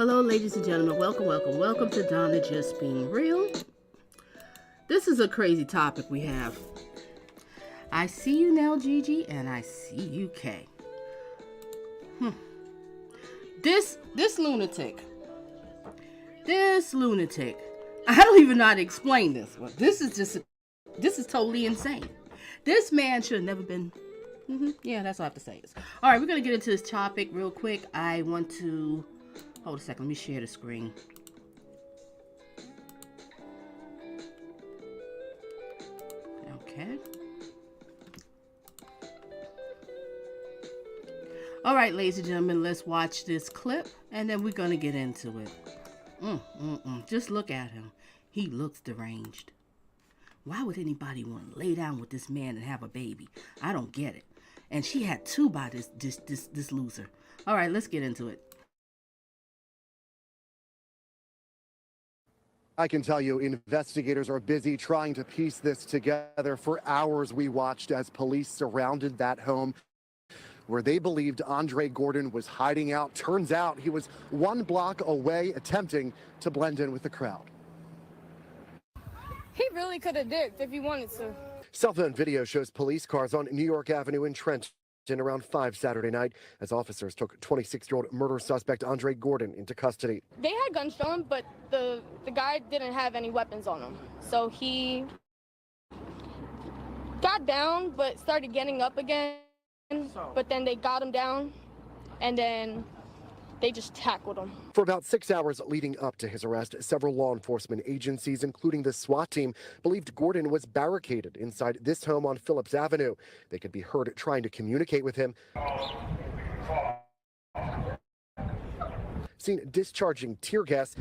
Hello, ladies and gentlemen. Welcome to Donna Just Being Real. This is a crazy topic we have. I see you now, Gigi, and I see you, Kay. This lunatic. I don't even know how to explain this, but this is totally insane. This man should have never been. Yeah, that's all I have to say. All right, we're gonna get into this topic real quick. I want to hold a second. Let me share the screen. Okay. All right, ladies and gentlemen, let's watch this clip, and then we're gonna get into it. Just look at him. He looks deranged. Why would anybody want to lay down with this man and have a baby? I don't get it. And she had two by this loser. All right, let's get into it. I can tell you, investigators are busy trying to piece this together. For hours, we watched as police surrounded that home where they believed Andre Gordon was hiding out. Turns out he was one block away, attempting to blend in with the crowd. He really could have dipped if he wanted to. Cell phone video shows police cars on New York Avenue in Trenton around 5 Saturday night as officers took 26-year-old murder suspect Andre Gordon into custody. They had guns on him, but the guy didn't have any weapons on him. So he got down, but started getting up again. But then they got him down, and then they just tackled him. For about 6 hours leading up to his arrest, several law enforcement agencies, including the SWAT team, believed Gordon was barricaded inside this home on Phillips Avenue. They could be heard trying to communicate with him, seen discharging tear gas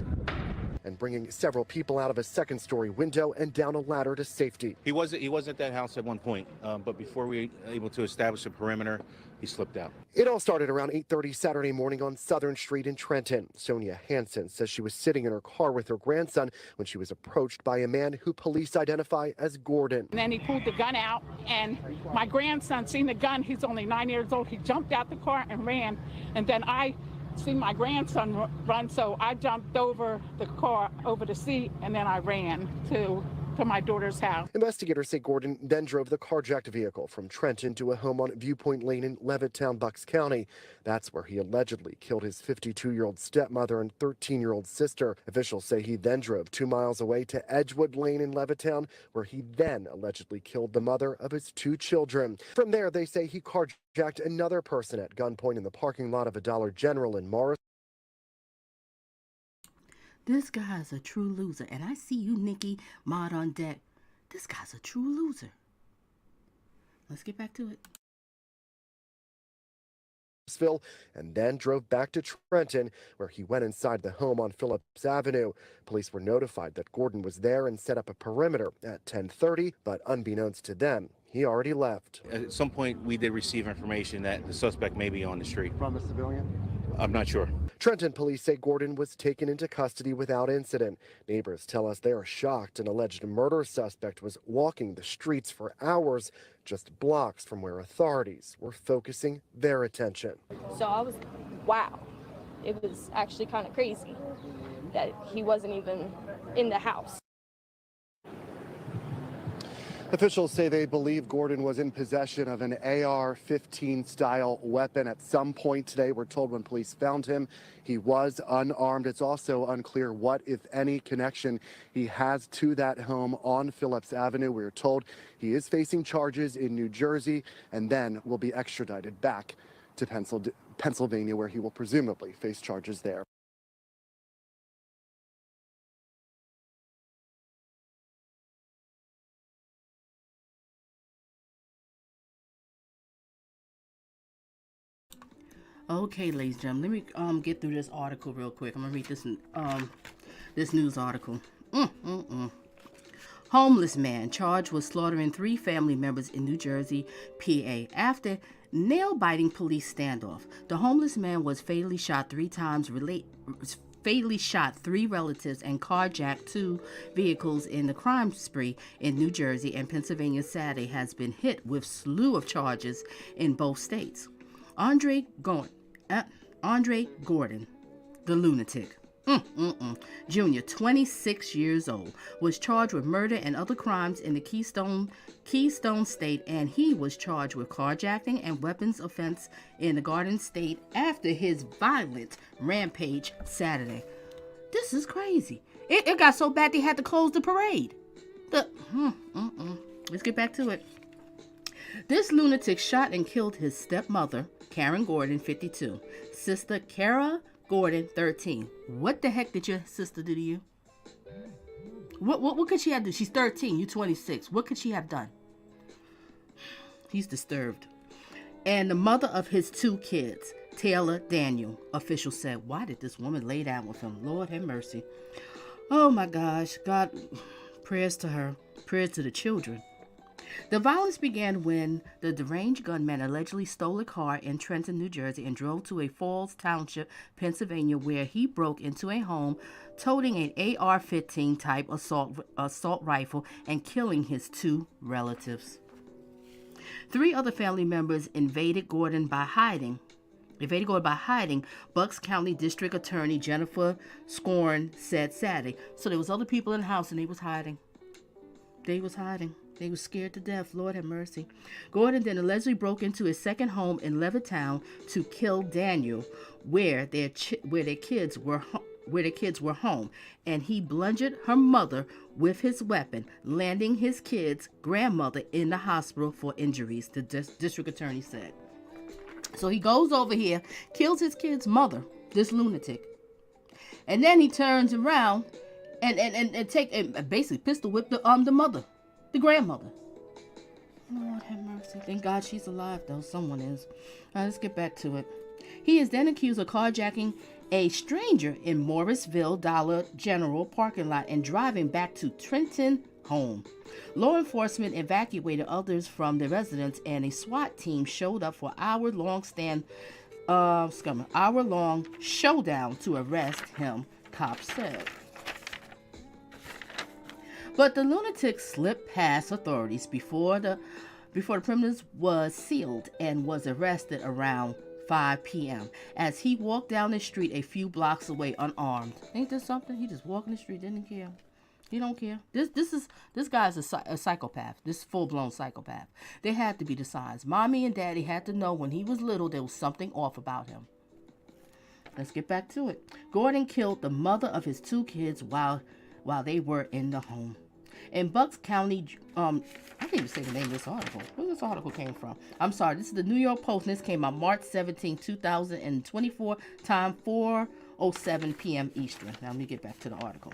and bringing several people out of a second-story window and down a ladder to safety. He was at that house at one point, but before we were able to establish a perimeter, he slipped out. It all started around 8:30 Saturday morning on Southern Street in Trenton. Sonia Hansen says she was sitting in her car with her grandson when she was approached by a man who police identify as Gordon. And then he pulled the gun out, and my grandson seen the gun. He's only 9 years old. He jumped out the car and ran, and then I seen my grandson run, so I jumped over the car, over the seat, and then I ran to my daughter's house. Investigators say Gordon then drove the carjacked vehicle from Trenton to a home on Viewpoint Lane in Levittown, Bucks County. That's where he allegedly killed his 52-year-old stepmother and 13-year-old sister. Officials say he then drove 2 miles away to Edgewood Lane in Levittown, where he then allegedly killed the mother of his 2 children. From there, they say he carjacked another person at gunpoint in the parking lot of a Dollar General in Morris. This guy's a true loser. And I see you, Nikki, Mod on deck. This guy's a true loser. Let's get back to it. And then drove back to Trenton, where he went inside the home on Phillips Avenue. Police were notified that Gordon was there and set up a perimeter at 10:30, but unbeknownst to them, he already left. At some point, we did receive information that the suspect may be on the street. From a civilian? I'm not sure. Trenton police say Gordon was taken into custody without incident. Neighbors tell us they are shocked an alleged murder suspect was walking the streets for hours, just blocks from where authorities were focusing their attention. So I was, wow. It was actually kind of crazy that he wasn't even in the house. Officials say they believe Gordon was in possession of an AR-15 style weapon at some point today. We're told when police found him, he was unarmed. It's also unclear what, if any, connection he has to that home on Phillips Avenue. We're told he is facing charges in New Jersey and then will be extradited back to Pennsylvania, where he will presumably face charges there. Okay, ladies and gentlemen, let me get through this article real quick. I'm gonna read this news article. Homeless man charged with slaughtering 3 family members in New Jersey, PA, after nail-biting police standoff. The homeless man was fatally shot 3 times, fatally shot 3 relatives, and carjacked 2 vehicles in the crime spree in New Jersey and Pennsylvania Saturday. Has been hit with slew of charges in both states. Andre Gordon, the lunatic. Jr., 26 years old, was charged with murder and other crimes in the Keystone State, and he was charged with carjacking and weapons offense in the Garden State after his violent rampage Saturday. This is crazy. It got so bad they had to close the parade. Let's get back to it. This lunatic shot and killed his stepmother, Kera Gordon, 52, sister Kera Gordon, 13. What the heck did your sister do to you? What could she have done? She's 13, you 26. What could she have done? He's disturbed. And the mother of his 2 kids, Taylor Daniel, officials said. Why did this woman lay down with him? Lord have mercy. Oh my gosh. God, prayers to her. Prayers to the children. The violence began when the deranged gunman allegedly stole a car in Trenton, New Jersey, and drove to a Falls Township, Pennsylvania, where he broke into a home, toting an AR-15 type assault rifle and killing his 2 relatives. 3 other family members evaded Gordon by hiding. Bucks County District Attorney Jennifer Scorn said Saturday. So there was other people in the house and they was hiding. They were scared to death. Lord have mercy. Gordon then allegedly broke into his second home in Levittown to kill Daniel, where their kids were home, and he bludgeoned her mother with his weapon, landing his kids' grandmother in the hospital for injuries, the district attorney said. So he goes over here, kills his kid's mother, this lunatic, and then he turns around and basically pistol whip the mother, the grandmother. Lord have mercy. Thank God she's alive, though. Someone is. All right, let's get back to it. He is then accused of carjacking a stranger in Morrisville Dollar General parking lot and driving back to Trenton home. Law enforcement evacuated others from the residence, and a SWAT team showed up for hour-long showdown to arrest him, cops said. But the lunatic slipped past authorities before the premises was sealed and was arrested around 5 p.m. as he walked down the street a few blocks away unarmed. Ain't this something? He just walked in the street, didn't care. He don't care. This guy's a psychopath. This full-blown psychopath. There had to be the signs. Mommy and Daddy had to know when he was little there was something off about him. Let's get back to it. Gordon killed the mother of his 2 kids while they were in the home. In Bucks County, I can't even say the name of this article. Where this article came from? I'm sorry, this is the New York Post, and this came out March 17, 2024, time 4:07 p.m. Eastern. Now let me get back to the article.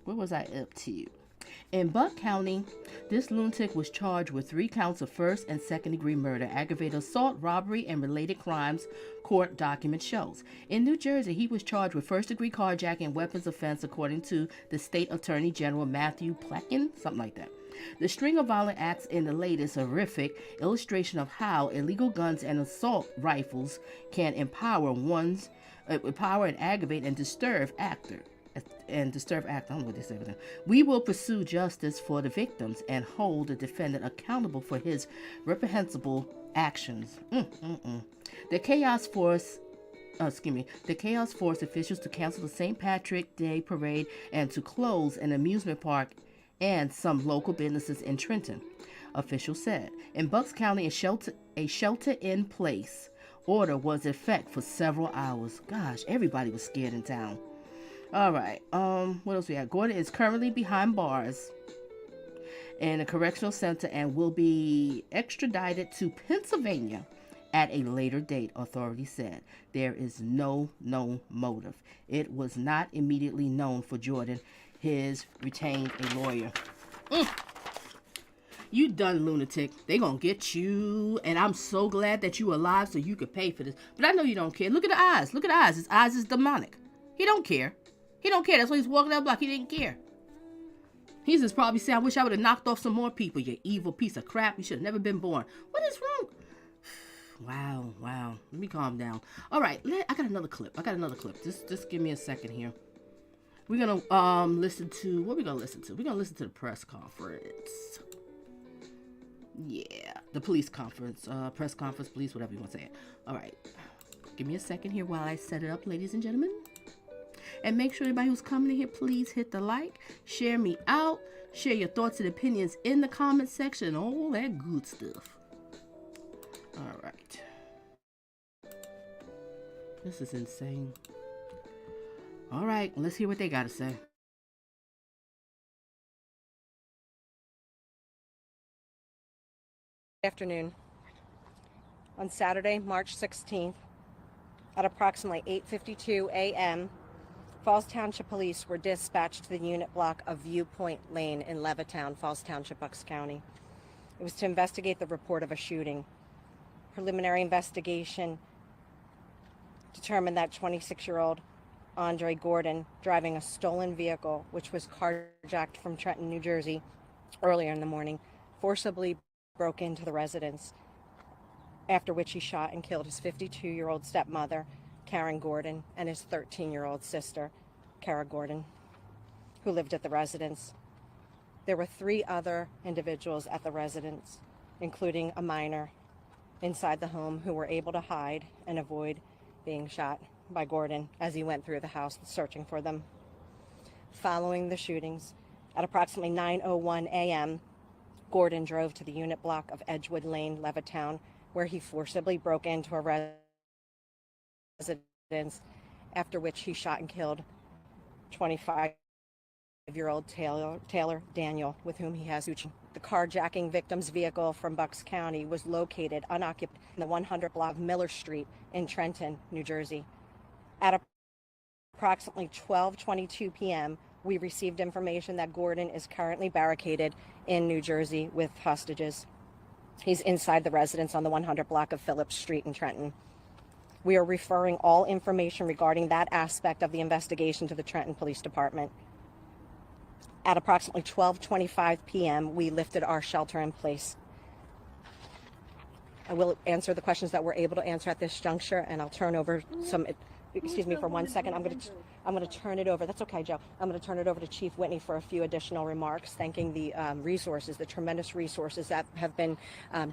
Where was I up to? In Buck County, this lunatic was charged with 3 counts of first and second-degree murder, aggravated assault, robbery, and related crimes, court document shows. In New Jersey, he was charged with first-degree carjacking and weapons offense, according to the State Attorney General Matthew Plekin, something like that. The string of violent acts in the latest horrific illustration of how illegal guns and assault rifles can empower and aggravate and disturb actor. I don't know what they say with that. We will pursue justice for the victims and hold the defendant accountable for his reprehensible actions. The Chaos Force officials to cancel the St. Patrick's Day parade and to close an amusement park and some local businesses in Trenton, officials said. In Bucks County, a shelter-in-place order was in effect for several hours. Gosh, everybody was scared in town. All right, what else we have? Gordon is currently behind bars in a correctional center and will be extradited to Pennsylvania at a later date, authorities said. There is no known motive. It was not immediately known for Jordan. His retained a lawyer. You done, lunatic. They gonna get you, and I'm so glad that you alive so you could pay for this. But I know you don't care. Look at the eyes. Look at the eyes. His eyes is demonic. He don't care. He don't care. That's why he's walking down the block. He didn't care. He's just probably saying, I wish I would have knocked off some more people, you evil piece of crap. You should have never been born. What is wrong? Wow. Let me calm down. All right. I got another clip. Just give me a second here. We're going to listen to, what are we going to listen to? We're going to listen to the press conference. Yeah. The police conference. Press conference, police, whatever you want to say it. All right. Give me a second here while I set it up, ladies and gentlemen. And make sure everybody who's coming in here, please hit the like, share me out, share your thoughts and opinions in the comment section, all that good stuff. All right. This is insane. All right, let's hear what they got to say. Afternoon. On Saturday, March 16th, at approximately 8:52 a.m., Falls Township Police were dispatched to the unit block of Viewpoint Lane in Levittown, Falls Township, Bucks County. It was to investigate the report of a shooting. Preliminary investigation determined that 26-year-old Andre Gordon, driving a stolen vehicle, which was carjacked from Trenton, New Jersey, earlier in the morning, forcibly broke into the residence, after which he shot and killed his 52-year-old stepmother, Kera Gordon, and his 13-year-old sister, Kera Gordon, who lived at the residence. There were 3 other individuals at the residence, including a minor, inside the home who were able to hide and avoid being shot by Gordon as he went through the house searching for them. Following the shootings, at approximately 9:01 a.m., Gordon drove to the unit block of Edgewood Lane, Levittown, where he forcibly broke into a residence, after which he shot and killed 25-year-old Taylor Daniel, with whom he has the carjacking victim's vehicle from Bucks County was located unoccupied in the 100 block of Miller Street in Trenton, New Jersey. At approximately 12:22 p.m., we received information that Gordon is currently barricaded in New Jersey with hostages. He's inside the residence on the 100 block of Phillips Street in Trenton. We are referring all information regarding that aspect of the investigation to the Trenton Police Department. At approximately 12:25 p.m., we lifted our shelter in place. I will answer the questions that we're able to answer at this juncture, and I'll turn over some. Excuse me for 1 second. I'm going to turn it over. That's okay, Joe. I'm going to turn it over to Chief Whitney for a few additional remarks, thanking the resources, the tremendous resources that have been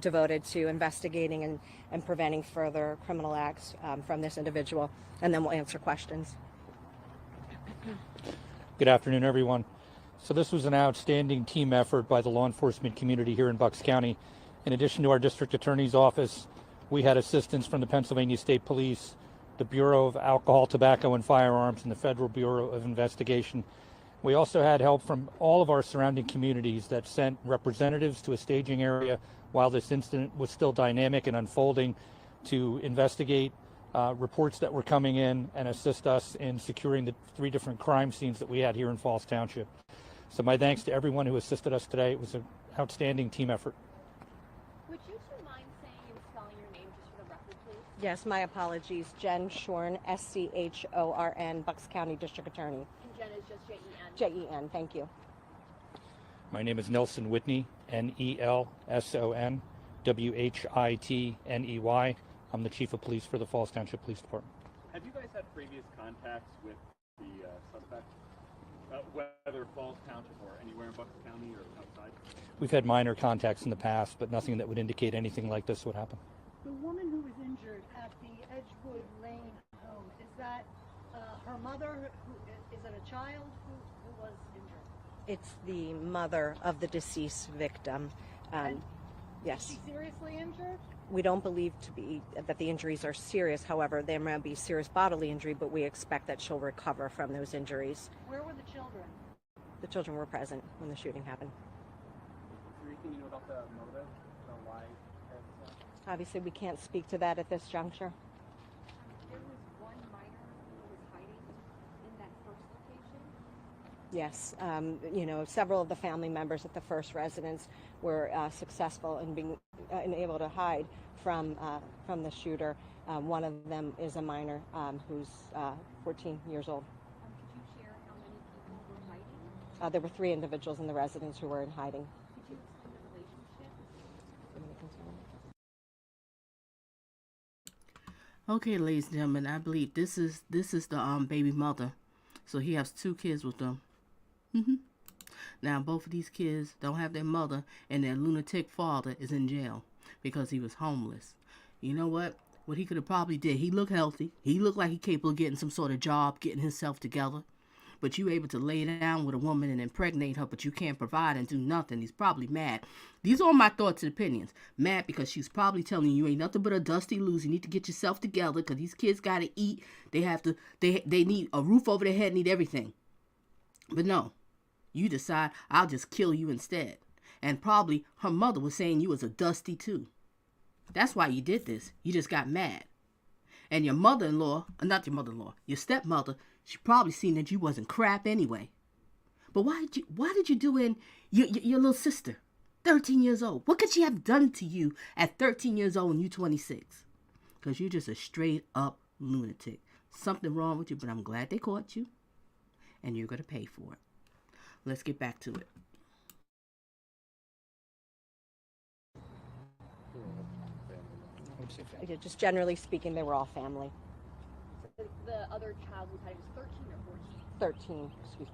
devoted to investigating and preventing further criminal acts from this individual, and then we'll answer questions. Good afternoon, everyone. So this was an outstanding team effort by the law enforcement community here in Bucks County. In addition to our district attorney's office, we had assistance from the Pennsylvania State Police, the Bureau of Alcohol, Tobacco, and Firearms, and the Federal Bureau of Investigation. We also had help from all of our surrounding communities that sent representatives to a staging area while this incident was still dynamic and unfolding to investigate reports that were coming in and assist us in securing the 3 different crime scenes that we had here in Falls Township. So my thanks to everyone who assisted us today. It was an outstanding team effort. Would you two mind saying and spelling your name just for the record, please? Yes, my apologies. Jen Shorn, S-C-H-O-R-N, Bucks County District Attorney. And Jen is just J-E-N. J-E-N, thank you. My name is Nelson Whitney, N-E-L-S-O-N, W-H-I-T-N-E-Y. I'm the Chief of Police for the Falls Township Police Department. Have you guys had previous contacts with the suspect, whether Falls Township or anywhere in Bucks County or outside? We've had minor contacts in the past, but nothing that would indicate anything like this would happen. The woman who was injured at the Edgewood Lane home, is that her mother? Is it a child who was injured? It's the mother of the deceased victim. Yes. Is she seriously injured? We don't believe that the injuries are serious. However, there may be serious bodily injury, but we expect that she'll recover from those injuries. Where were the children? The children were present when the shooting happened. Is there anything you know about the motive or why? Obviously, we can't speak to that at this juncture. There was one minor who was hiding in that first location? Yes, several of the family members at the first residence were successful in being able to hide from the shooter. One of them is a minor who's 14 years old. Could you share how many people were hiding? There were 3 individuals in the residence who were in hiding. Could you explain the relationship? Okay, ladies and gentlemen, I believe this is the baby mother. So he has 2 kids with them. Now both of these kids don't have their mother, and their lunatic father is in jail because he was homeless. You know what? What he could have probably did, he looked healthy. He looked like he capable of getting some sort of job, getting himself together. But you able to lay down with a woman and impregnate her, but you can't provide and do nothing. He's probably mad. These are all my thoughts and opinions. Mad because she's probably telling you ain't nothing but a dusty loser. You need to get yourself together because these kids got to eat. They need a roof over their head, need everything. But no, you decide I'll just kill you instead. And probably her mother was saying you was a dusty too. That's why you did this. You just got mad. And your mother-in-law, not your mother-in-law, your stepmother, she probably seen that you wasn't crap anyway. But why did you do in your little sister, 13 years old? What could she have done to you at 13 years old and you 26? Because you're just a straight up lunatic. Something wrong with you, but I'm glad they caught you. And you're going to pay for it. Let's get back to it. Just generally speaking, they were all family. The other child was 13 or 14? 13, excuse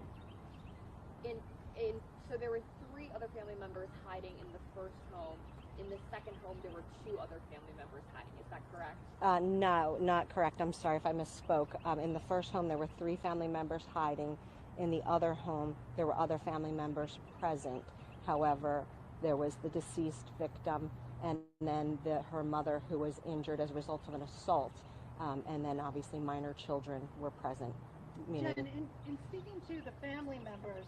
me. So there were 3 other family members hiding in the first home. In the second home, there were 2 other family members hiding. Is that correct? No, not correct. I'm sorry if I misspoke. In the first home, there were 3 family members hiding. In the other home, there were other family members present. However, there was the deceased victim and then her mother who was injured as a result of an assault. And then obviously minor children were present. Jen, in speaking to the family members,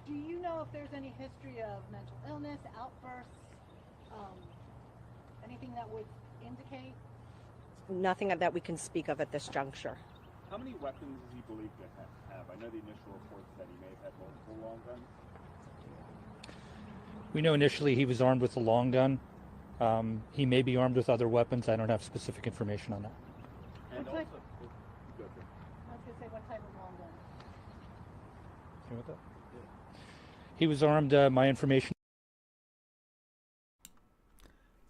do you know if there's any history of mental illness, outbursts, anything that would indicate? Nothing that we can speak of at this juncture. How many weapons is he believed to have? I know the initial reports that he may have had multiple long guns. We know initially he was armed with a long gun. He may be armed with other weapons. I don't have specific information on that. And I was also, go ahead. going to say, what type of long gun? Okay with that? He was armed, my information.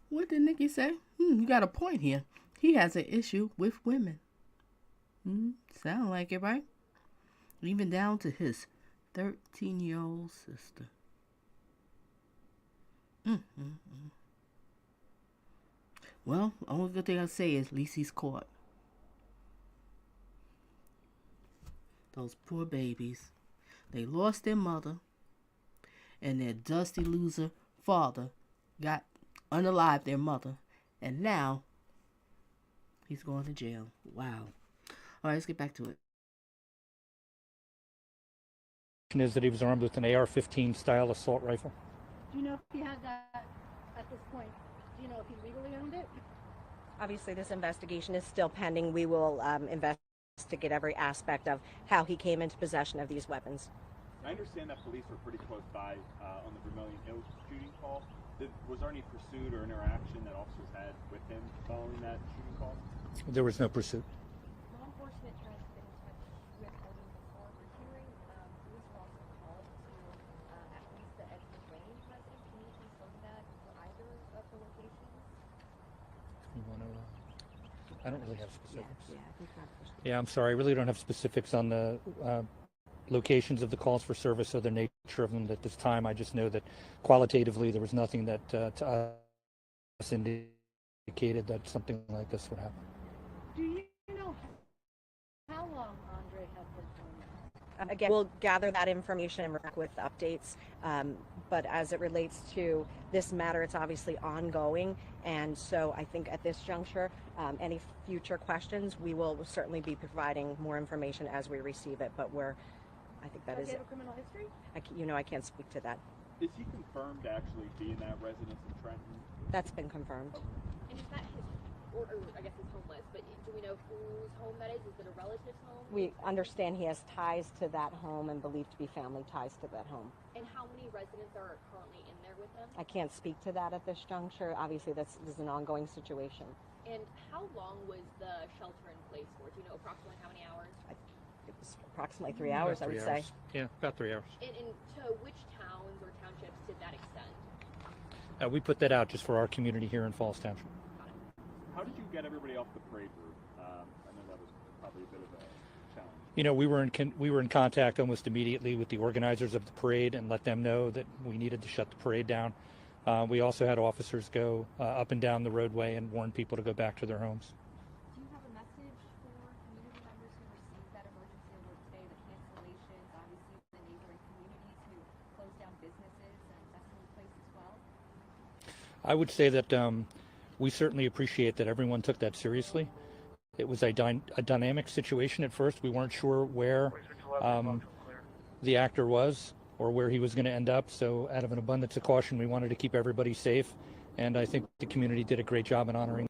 What did Nikki say? You got a point here. He has an issue with women. Sound like it, right? Even down to his 13-year-old sister. Well, the only good thing I'll say is at least he's caught. Those poor babies. They lost their mother, and their dusty loser father got unalived their mother, and now he's going to jail. Wow. All right, let's get back to it. Is that he was armed with an AR-15 style assault rifle. Do you know if he had that at this point? Do you know if he legally owned it? Obviously, this investigation is still pending. We will investigate every aspect of how he came into possession of these weapons. I understand that police were pretty close by on the Vermilion Hills shooting call. Was there any pursuit or interaction that officers had with him following that shooting call? There was no pursuit. Law enforcement has been in touch with Gordon before. We're hearing police were also called to at least the Edgewood Lane residence. Can you confirm that for either of the locations? You want to, I don't really have specifics. Yeah, I think that's Yeah, I'm sorry. I really don't have specifics on the locations of the calls for service or the nature of them at this time. I just know that qualitatively there was nothing that to us indicated that something like this would happen. Do you know how long Andre had been doing that? Again, we'll gather that information and work with updates. But as it relates to this matter, it's obviously ongoing. And so I think at this juncture, any future questions, we will certainly be providing more information as we receive it. But I think that Does is he have a criminal history? I can't speak to that. Is he confirmed to actually be in that residence in Trenton? That's been confirmed. And is that his, or I guess his home list, but do we know whose home that is? Is it a relative's home? We understand he has ties to that home and believed to be family ties to that home. And how many residents are currently in there with him? I can't speak to that at this juncture. Obviously, this is an ongoing situation. And how long was the shelter in place for? Do you know approximately how many hours? It was approximately 3 hours, I would say. Yeah, about 3 hours. And to which towns or townships did that extend? We put that out just for our community here in Falls Township. How did you get everybody off the parade route? I know that was probably a bit of a challenge. You know, we were in contact almost immediately with the organizers of the parade and let them know that we needed to shut the parade down. We also had officers go up and down the roadway and warn people to go back to their homes. Do you have a message for community members who received that emergency alert today, the cancellations, obviously the neighboring communities who closed down businesses and that's in place as well? I would say that we certainly appreciate that everyone took that seriously. It was a dynamic situation at first. We weren't sure where the actor was or where he was going to end up. So out of an abundance of caution, we wanted to keep everybody safe. And I think the community did a great job in honoring.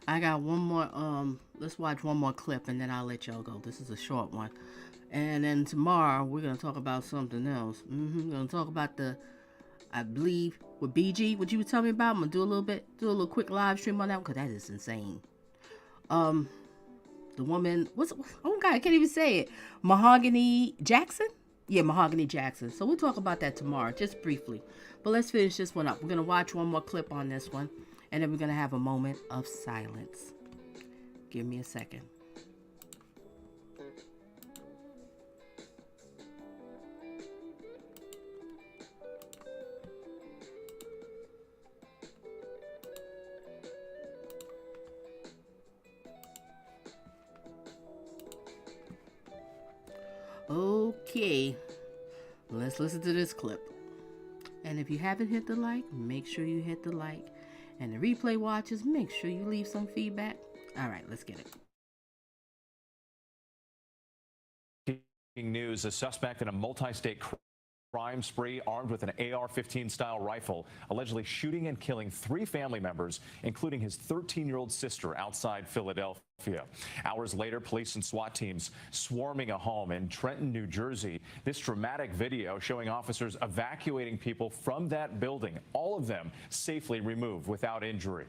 I got one more, let's watch one more clip and then I'll let y'all go. This is a short one. And then tomorrow we're going to talk about something else. We're going to talk about I believe, with BG, what you were telling me about. I'm going to do a little quick live stream on that because that is insane. The woman, oh God, I can't even say it. Mahogany Jackson? Yeah, Mahogany Jackson. So we'll talk about that tomorrow, just briefly. But let's finish this one up. We're going to watch one more clip on this one. And then we're going to have a moment of silence. Give me a second. Okay, let's listen to this clip. And if you haven't hit the like, make sure you hit the like. And the replay watchers, make sure you leave some feedback. All right, let's get it. News, a suspect in a multi-state crime spree armed with an AR-15 style rifle, allegedly shooting and killing 3 family members, including his 13-year-old sister outside Philadelphia. Hours later, police and SWAT teams swarming a home in Trenton, New Jersey. This dramatic video showing officers evacuating people from that building, all of them safely removed without injury.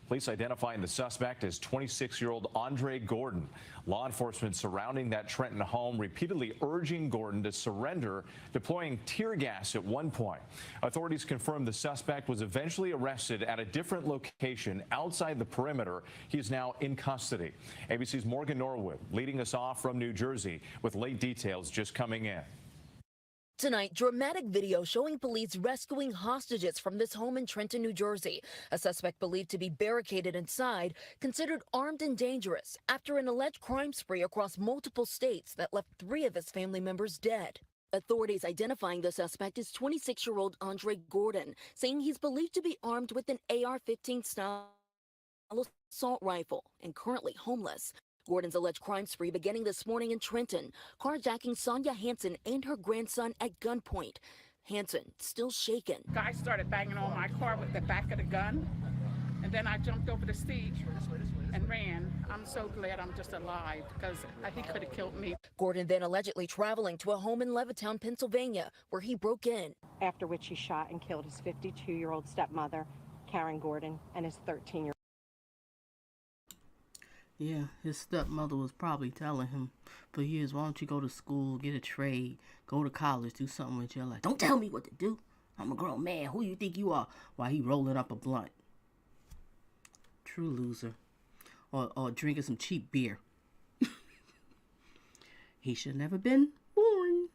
Police identifying the suspect as 26-year-old Andre Gordon. Law enforcement surrounding that Trenton home, repeatedly urging Gordon to surrender, deploying tear gas at one point. Authorities confirmed the suspect was eventually arrested at a different location outside the perimeter. He is now in custody. ABC's Morgan Norwood leading us off from New Jersey with late details just coming in. Tonight, dramatic video showing police rescuing hostages from this home in Trenton, New Jersey. A suspect believed to be barricaded inside, considered armed and dangerous after an alleged crime spree across multiple states that left 3 of his family members dead. Authorities identifying the suspect as 26-year-old Andre Gordon, saying he's believed to be armed with an AR-15 style assault rifle and currently homeless. Gordon's alleged crime spree beginning this morning in Trenton, carjacking Sonia Hansen and her grandson at gunpoint. Hansen still shaken. Guy started banging on my car with the back of the gun, and then I jumped over the seat and ran. I'm so glad I'm just alive because he could have killed me. Gordon then allegedly traveling to a home in Levittown, Pennsylvania, where he broke in. After which he shot and killed his 52-year-old stepmother, Kera Gordon, and his 13-year-old. Yeah, his stepmother was probably telling him for years, why don't you go to school, get a trade, go to college, do something with your life. Don't tell me what to do. I'm a grown man. Who you think you are? While he rolling up a blunt. True loser. Or drinking some cheap beer. He should never been born.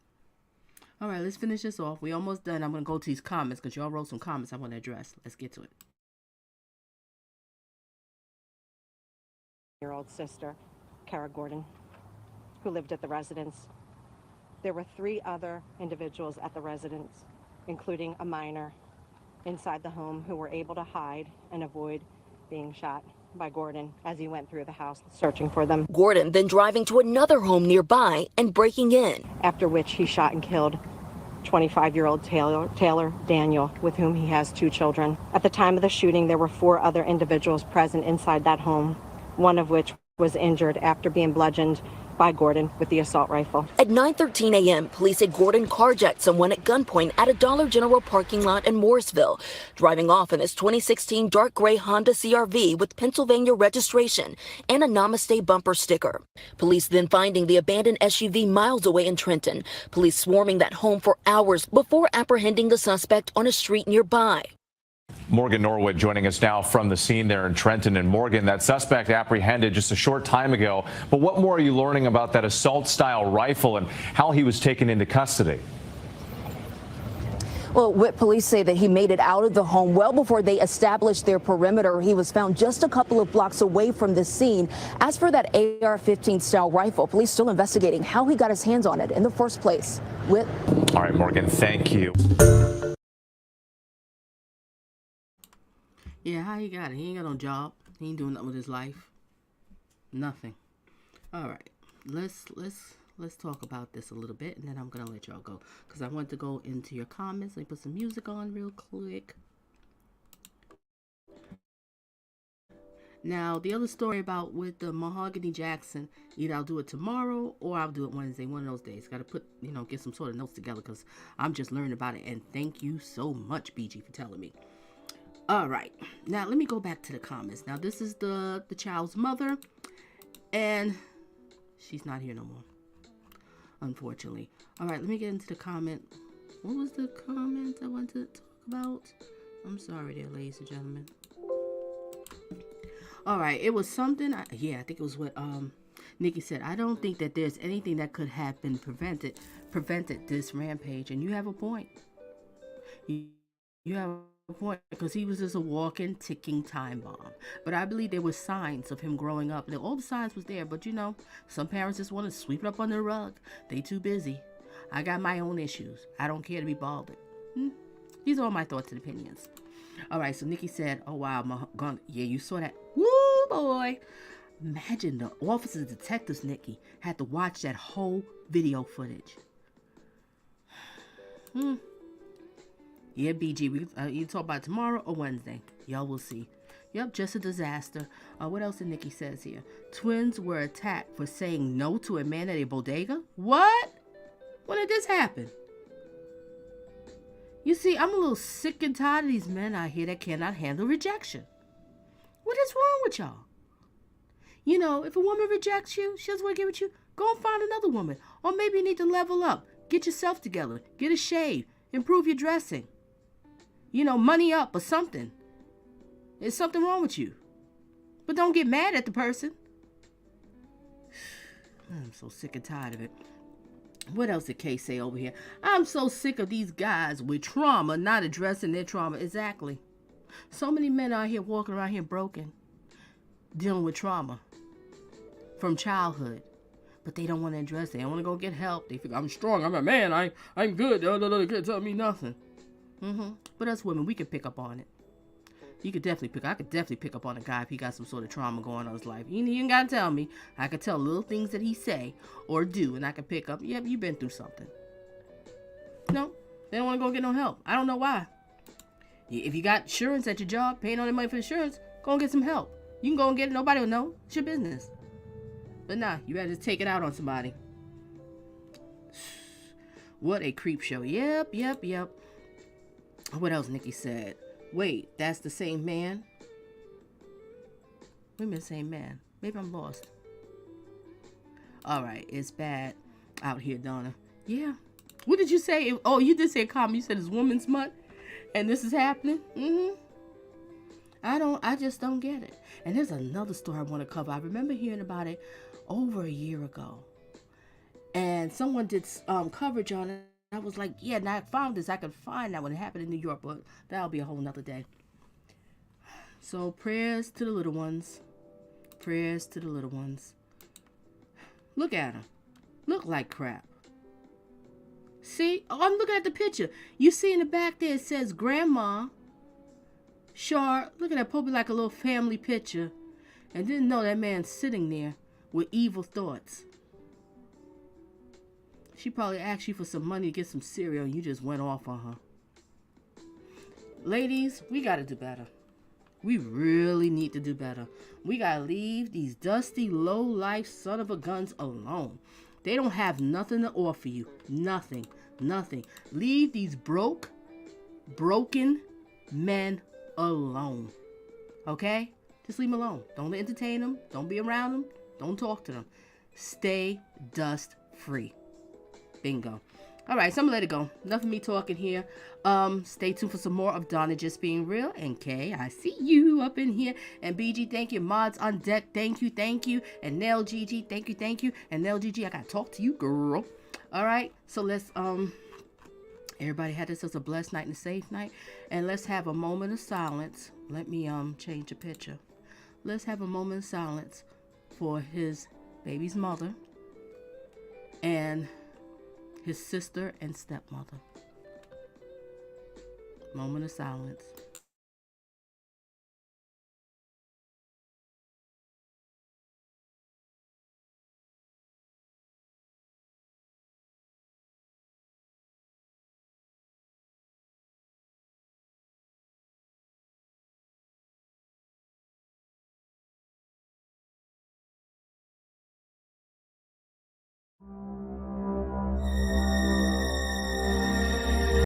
All right, let's finish this off. We almost done. I'm going to go to these comments because y'all wrote some comments I want to address. Let's get to it. Year-old sister, Kera Gordon, who lived at the residence. There were 3 other individuals at the residence, including a minor inside the home who were able to hide and avoid being shot by Gordon as he went through the house searching for them. Gordon then driving to another home nearby and breaking in. After which he shot and killed 25-year-old Taylor Daniel, with whom he has 2 children. At the time of the shooting, there were 4 other individuals present inside that home, one of which was injured after being bludgeoned by Gordon with the assault rifle. At 9:13 a.m., police said Gordon carjacked someone at gunpoint at a Dollar General parking lot in Morrisville, driving off in his 2016 dark gray Honda CR-V with Pennsylvania registration and a Namaste bumper sticker. Police then finding the abandoned SUV miles away in Trenton, police swarming that home for hours before apprehending the suspect on a street nearby. Morgan Norwood joining us now from the scene there in Trenton. And Morgan, that suspect apprehended just a short time ago. But what more are you learning about that assault-style rifle and how he was taken into custody? Well, Whit police say that he made it out of the home well before they established their perimeter. He was found just a couple of blocks away from the scene. As for that AR-15 style rifle, police still investigating how he got his hands on it in the first place. Whit. All right, Morgan, thank you. Yeah, how he got it? He ain't got no job. He ain't doing nothing with his life. Nothing. All right, let's talk about this a little bit, and then I'm gonna let y'all go because I want to go into your comments. Let me put some music on real quick. Now, the other story about with the Mahogany Jackson, either I'll do it tomorrow or I'll do it Wednesday, one of those days. Got to put, get some sort of notes together because I'm just learning about it. And thank you so much, BG, for telling me. All right, now let me go back to the comments. Now, this is the child's mother, and she's not here no more, unfortunately. All right, let me get into the comment. What was the comment I wanted to talk about? I'm sorry there, ladies and gentlemen. All right, it was something. I think it was what Nikki said. I don't think that there's anything that could have been prevented this rampage, and you have a point. You have a point, because he was just a walking, ticking time bomb. But I believe there were signs of him growing up. And all the signs was there, but some parents just want to sweep it up under the rug. They too busy. I got my own issues. I don't care to be bothered. These are all my thoughts and opinions. All right, so Nikki said, oh wow, yeah, you saw that. Woo, boy. Imagine the officers, detectives, Nikki, had to watch that whole video footage. Yeah, BG, we either talk about it tomorrow or Wednesday. Y'all will see. Yep, just a disaster. What else did Nikki says here? Twins were attacked for saying no to a man at a bodega? What? When did this happen? You see, I'm a little sick and tired of these men out here that cannot handle rejection. What is wrong with y'all? If a woman rejects you, she doesn't want to get with you, go and find another woman. Or maybe you need to level up. Get yourself together. Get a shave. Improve your dressing. Money up or something. There's something wrong with you. But don't get mad at the person. I'm so sick and tired of it. What else did Kay say over here? I'm so sick of these guys with trauma not addressing their trauma. Exactly. So many men out here walking around here broken, dealing with trauma from childhood. But they don't want to address it. They don't want to go get help. They figure, I'm strong. I'm a man. I'm good. They can't tell me nothing. But us women, we can pick up on it. I could definitely pick up on a guy if he got some sort of trauma going on in his life. He ain't got to tell me. I could tell little things that he say or do, and I can pick up, yep, you've been through something. No, they don't want to go get no help. I don't know why. If you got insurance at your job, paying all the money for insurance, go and get some help. You can go and get it. Nobody will know. It's your business. But nah, you better just take it out on somebody. What a creep show. Yep. What else Nikki said? Wait, that's the same man? Wait a minute, same man. Maybe I'm lost. All right, it's bad out here, Donna. Yeah. What did you say? Oh, you did say a comment. You said it's Women's Month, and this is happening? I just don't get it. And there's another story I want to cover. I remember hearing about it over a year ago. And someone did coverage on it. I was like, yeah, now I found this. I could find that when it happened in New York, but that'll be a whole nother day. So prayers to the little ones. Prayers to the little ones. Look at them. Look like crap. See? Oh, I'm looking at the picture. You see in the back there, it says Grandma. Sure. Look at that. Probably like a little family picture. And didn't know that man sitting there with evil thoughts. She probably asked you for some money to get some cereal and you just went off on her. Ladies, we got to do better. We really need to do better. We got to leave these dusty, low-life son of a guns alone. They don't have nothing to offer you. Nothing. Leave these broken men alone. Okay? Just leave them alone. Don't entertain them. Don't be around them. Don't talk to them. Stay dust free. Bingo. All right, so I'm gonna let it go. Enough of me talking here. Stay tuned for some more of Donna Just Being Real. And Kay, I see you up in here. And BG, thank you. Mods on deck, thank you, thank you. And Nell GG, thank you, thank you. And Nell GG, I gotta talk to you, girl. All right, so let's everybody had this as a blessed night and a safe night. And let's have a moment of silence. Let me change the picture. Let's have a moment of silence for his baby's mother and his sister and stepmother. Moment of silence.